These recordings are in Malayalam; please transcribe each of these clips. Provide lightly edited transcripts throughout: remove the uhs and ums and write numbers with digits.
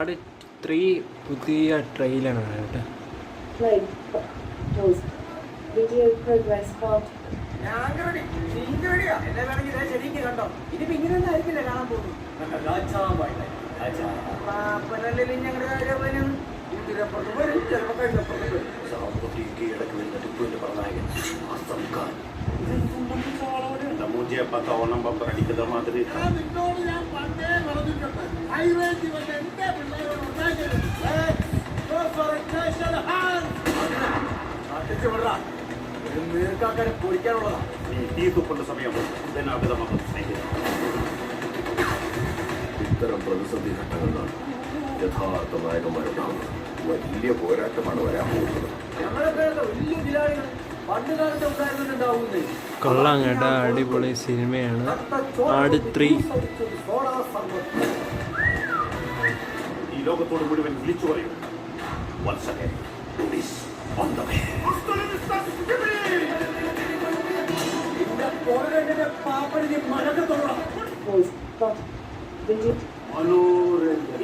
അവിടെ 3 പുതിയ ട്രെയിലാണ് കേട്ടോ. मुझे पता होना बम्पर अടിക്കുന്ന മാതിരി ഇത്തരം പ്രതിസന്ധി ഘട്ടങ്ങളിലാണ് യഥാർത്ഥ നായകന്മാരുണ്ടാവുന്നത്. വലിയ പോരാട്ടമാണ് വരാൻ പോകുന്നത്. കൊള്ളാം കേട്ടോ, അടിപൊളി സിനിമയാണ് ആട് 3. ഈ ലോകത്തോട് മുഴുവൻ വിളിച്ചു പറയും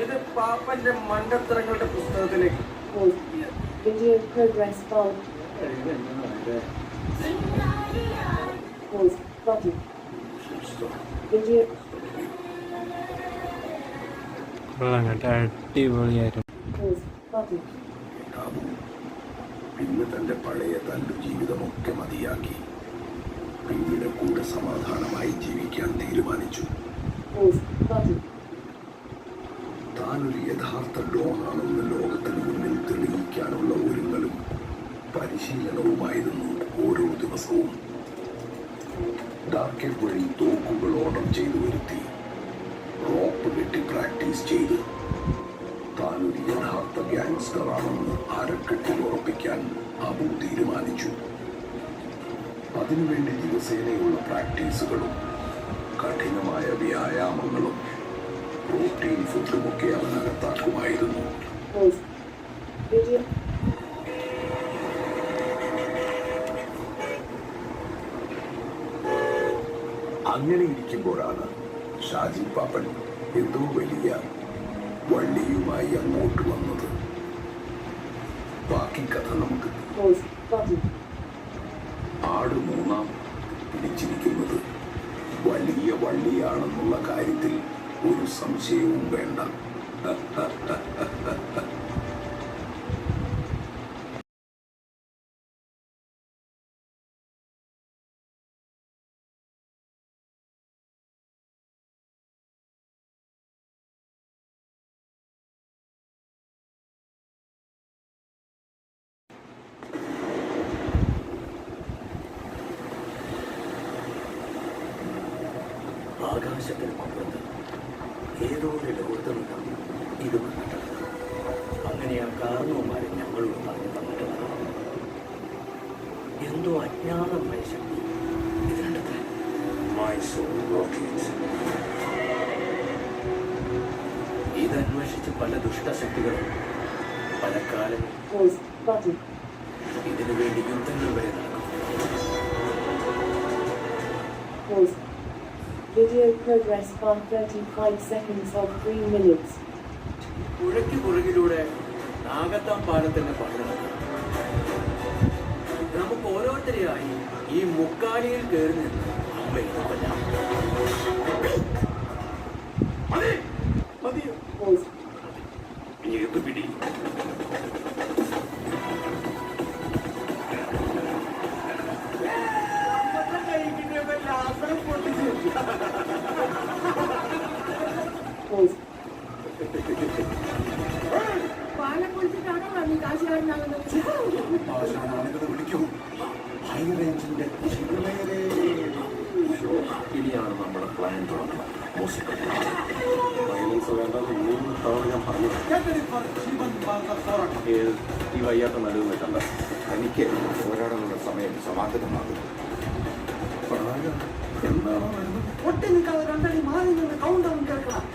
ഇത് പാപ്പന്റെ മണ്ടത്തരങ്ങളുടെ പുസ്തകത്തിലേക്ക് കൊള്ളാം കേട്ടോ, അടിപൊളിയായിരുന്നു. പിന്നെ തന്റെ പഴയ തന്റെ ജീവിതമൊക്കെ മതിയാക്കി പിന്നീട് കൂടെ സമാധാനമായി ജീവിക്കാൻ തീരുമാനിച്ചു. താനൊരു യഥാർത്ഥ ഡോണാണെന്ന് ലോകത്തിന് മുന്നിൽ തെളിയിക്കാനുള്ള ഒരുങ്ങലും പരിശീലനവുമായിരുന്നു ഓരോ ദിവസവും. ഡാർക്കറ്റ് വഴി തോക്കുകൾ ഓർഡർ ചെയ്തു വരുത്തി റോപ്പ് കെട്ടി പ്രാക്ടീസ് ചെയ്ത് താനൊരു യഥാർത്ഥ ഗ്യാങ്സ്റ്റർ ആണെന്ന് അരക്കെട്ടിൽ ഉറപ്പിക്കാൻ അബു തീരുമാനിച്ചു. അതിനുവേണ്ടി ദിവസേനയുള്ള പ്രാക്ടീസുകളും കഠിനമായ വ്യായാമങ്ങളും പ്രോട്ടീൻ ഫുഡുമൊക്കെ അവനകത്താക്കുമായിരുന്നു. അങ്ങനെ ഇരിക്കുമ്പോഴാണ് ഷാജി പാപ്പൻ എന്തോ വലിയ വള്ളിയുമായി അങ്ങോട്ട് വന്നത്. ബാക്കി കഥ നമുക്ക്. ആട് 3 പിടിച്ചിരിക്കുന്നത് വലിയ വള്ളിയാണെന്നുള്ള കാര്യത്തിൽ ഒരു സംശയവും വേണ്ട. ആകാശത്തിന് അപ്പുറത്ത് ഏതോ ഒരു ലോകത്ത് നിന്നാണ് ഇത് വന്നിട്ടത്. അങ്ങനെ ആ കാരണവന്മാരെ ഞങ്ങളോട് പറഞ്ഞു തന്നിട്ടുള്ളത് എന്തോ അജ്ഞാതമായ ശക്തി ഇതിനുണ്ടത്ര. ഇതന്വേഷിച്ച് പല ദുഷ്ടശക്തികളും പല കാലം ഇതിനു വേണ്ടി യുദ്ധങ്ങൾ വരെ നടക്കും. Video progress bar 35 seconds of 3 minutes. പുഴയ്ക്ക് പുറകിലൂടെ നാഗത്താം പാലത്തിന്റെ പണി നടക്കും. നമുക്ക് ഓരോരുത്തരെയായി ഈ മുക്കാലിയിൽ കയറി നിന്ന് അമ്മയെ കൊല്ലാം. ഏത് പിടി ഇനിയാണ് നമ്മുടെ പ്ലാൻ തുടങ്ങുന്നത്. വയലൻസ് വേണ്ടെന്ന് 3 തവണ ഞാൻ പറഞ്ഞു. ഈ വയ്യാത്ത നടുവ് കണ്ട എനിക്ക് പോരാടാനുള്ള സമയം സമാധാനമാകുന്നു. എന്താണോ ഒട്ടി നിൽക്കാതെ 2 അടി മാറി നിന്ന് കൗണ്ട് ഡൗൺ കേൾക്കണം.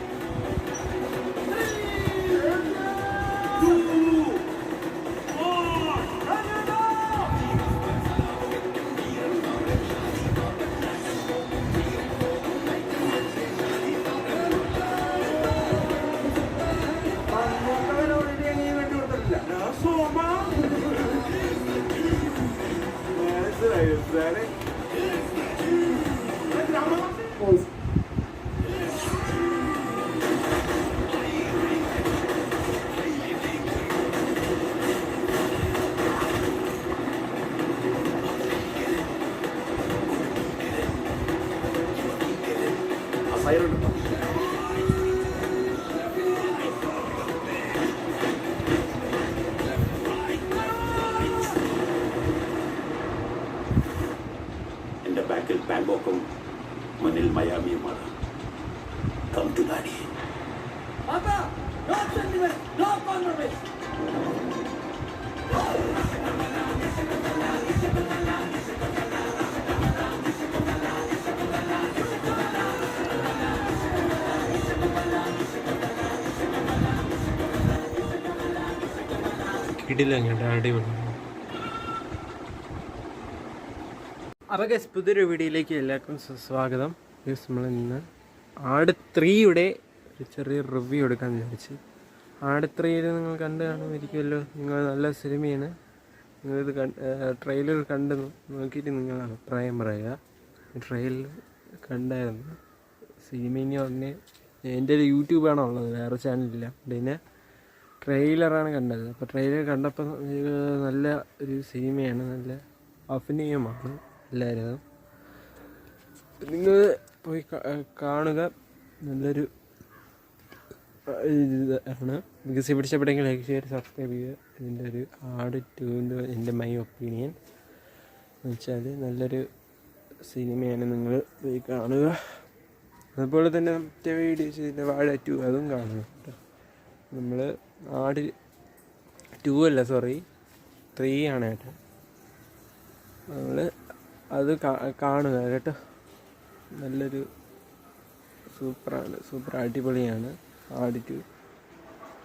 Pause. എന്റെ ബാക്കിൽ ബാങ്കോക്കും മുന്നിൽ മയാമിയുമാണ്. Come to daddy. കിടിലം കേട്ടോ, അടിപൊളി. അപ്പോൾ ഗൈസ്, പുതിയൊരു വീഡിയോയിലേക്ക് എല്ലാവർക്കും സ്വാഗതം. ഗൈസ്, നമ്മൾ ഇന്ന് ആട് 3യുടെ ഒരു ചെറിയ റിവ്യൂ എടുക്കാൻ വിചാരിച്ച്. ആട് 3 നിങ്ങൾ കണ്ടു കാണുമായിരിക്കുമല്ലോ. നിങ്ങൾ നല്ല സിനിമയാണ്. നിങ്ങളിത് ട്രെയിലർ കണ്ട് നോക്കിയിട്ട് നിങ്ങൾ അഭിപ്രായം പറയുക. ട്രെയിലർ കണ്ടായിരുന്നു. സിനിമയെന്ന് പറഞ്ഞ് എൻ്റെ ഒരു യൂട്യൂബാണോ ഉള്ളത്, വേറെ ചാനലില്ല. പിന്നെ ട്രെയിലറാണ് കണ്ടത്. അപ്പോൾ ട്രെയിലർ കണ്ടപ്പോൾ നല്ല ഒരു സിനിമയാണ്, നല്ല അഭിനയമാണ് എല്ലാവരും. നിങ്ങൾ പോയി കാണുക. നല്ലൊരു ആണ്. മികച്ച പിടിച്ചപ്പെട്ടെങ്കിൽ ലൈക്ക് ഷെയർ സബ്സ്ക്രൈബ് ചെയ്യുക. ഇതിൻ്റെ ഒരു ആട് 2 എൻ്റെ മൈ ഒപ്പീനിയൻ എന്ന് വെച്ചാൽ നല്ലൊരു സിനിമയാണ്. നിങ്ങൾ പോയി കാണുക. അതുപോലെ തന്നെ മറ്റേ വീഡിയോസ് ഇതിൻ്റെ വാഴ 2 അതും കാണുക കേട്ടോ. നമ്മൾ ആട് 2 അല്ല, സോറി 3 ആണ് കേട്ടോ. നമ്മൾ അത് കാണുക കേട്ടോ. നല്ലൊരു സൂപ്പറാണ്, സൂപ്പർ അടിപൊളിയാണ് ആട് 2.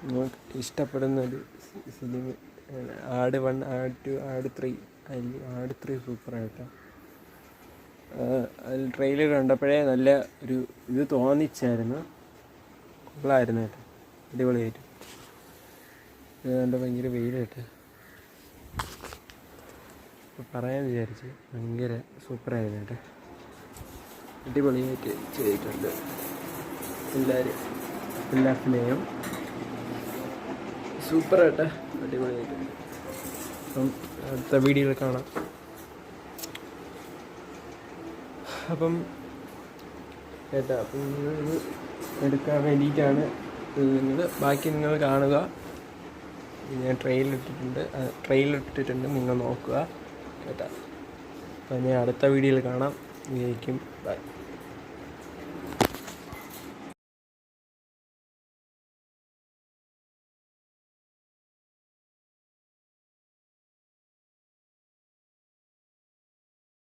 നിങ്ങൾക്ക് ഇഷ്ടപ്പെടുന്നൊരു സിനിമ. ആട് 1, ആട് 2, ആട് 3. അതിൽ ആട് 3 സൂപ്പറായിട്ടോ. അതിൽ ട്രെയിലർ കണ്ടപ്പോഴേ നല്ല ഒരു ഇത് തോന്നിച്ചായിരുന്നു. കൊള്ളായിരുന്നു കേട്ടോ, അടിപൊളിയായിട്ട്. കണ്ട ഭയങ്കര വെയിലായിട്ട് പറയാൻ വിചാരിച്ച്. ഭയങ്കര സൂപ്പറായിരുന്നു കേട്ടോ, അടിപൊളിയായിട്ട് ചെയ്തിട്ടുണ്ട് എല്ലാവരും. എല്ലാ അഭിനയം സൂപ്പറായിട്ട് അടിപൊളിയായിട്ടുണ്ട്. അപ്പം അടുത്ത വീഡിയോയിൽ കാണാം. അപ്പം കേട്ടോ, അപ്പം നിങ്ങളിത് എടുക്കാൻ വേണ്ടിയിട്ടാണ് നിങ്ങൾ. ബാക്കി നിങ്ങൾ കാണുക. ഞാൻ ട്രെയിലർ ഇട്ടിട്ടുണ്ട്, നിങ്ങൾ നോക്കുക കേട്ടോ. അപ്പം ഞാൻ അടുത്ത വീഡിയോയിൽ കാണാം. ബൈ.